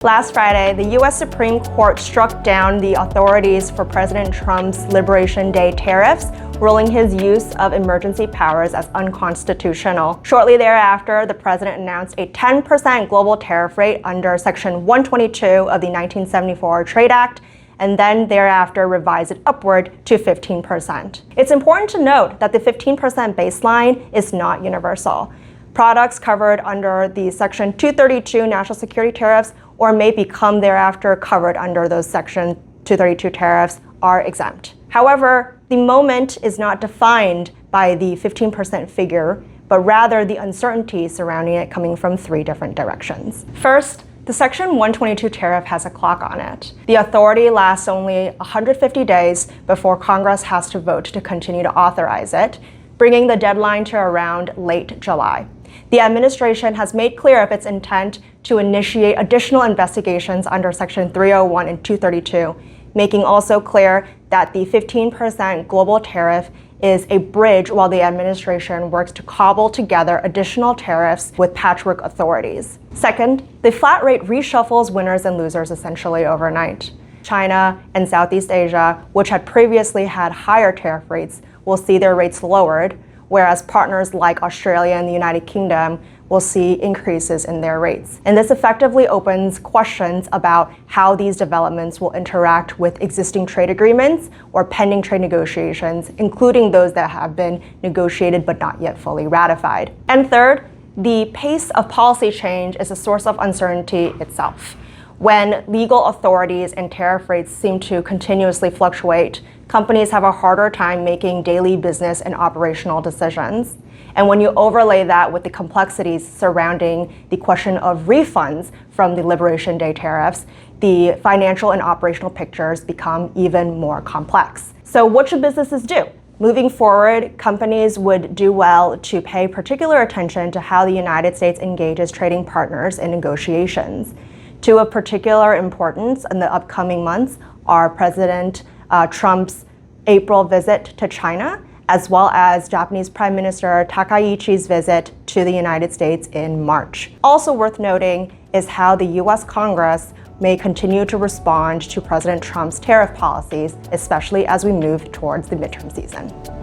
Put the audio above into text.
Last Friday, the U.S. Supreme Court struck down the authorities for President Trump's Liberation Day tariffs, ruling his use of emergency powers as unconstitutional. Shortly thereafter, the president announced a 10% global tariff rate under Section 122 of the 1974 Trade Act, and then thereafter revised it upward to 15%. It's important to note that the 15% baseline is not universal. Products covered under the Section 232 national security tariffs or may become thereafter covered under those Section 232 tariffs are exempt. However, the moment is not defined by the 15% figure, but rather the uncertainty surrounding it coming from three different directions. First, the Section 122 tariff has a clock on it. The authority lasts only 150 days before Congress has to vote to continue to authorize it, bringing the deadline to around late July. The administration has made clear of its intent to initiate additional investigations under Section 301 and 232, making also clear that the 15% global tariff is a bridge while the administration works to cobble together additional tariffs with patchwork authorities. Second, the flat rate reshuffles winners and losers essentially overnight. China and Southeast Asia, which had previously had higher tariff rates, will see their rates lowered, whereas partners like Australia and the United Kingdom will see increases in their rates. And this effectively opens questions about how these developments will interact with existing trade agreements or pending trade negotiations, including those that have been negotiated but not yet fully ratified. And third, the pace of policy change is a source of uncertainty itself. When legal authorities and tariff rates seem to continuously fluctuate, companies have a harder time making daily business and operational decisions. And when you overlay that with the complexities surrounding the question of refunds from the Liberation Day tariffs, the financial and operational pictures become even more complex. So what should businesses do? Moving forward, companies would do well to pay particular attention to how the United States engages trading partners in negotiations. Two of particular importance in the upcoming months are President Trump's April visit to China, as well as Japanese Prime Minister Takaichi's visit to the United States in March. Also worth noting is how the US Congress may continue to respond to President Trump's tariff policies, especially as we move towards the midterm season.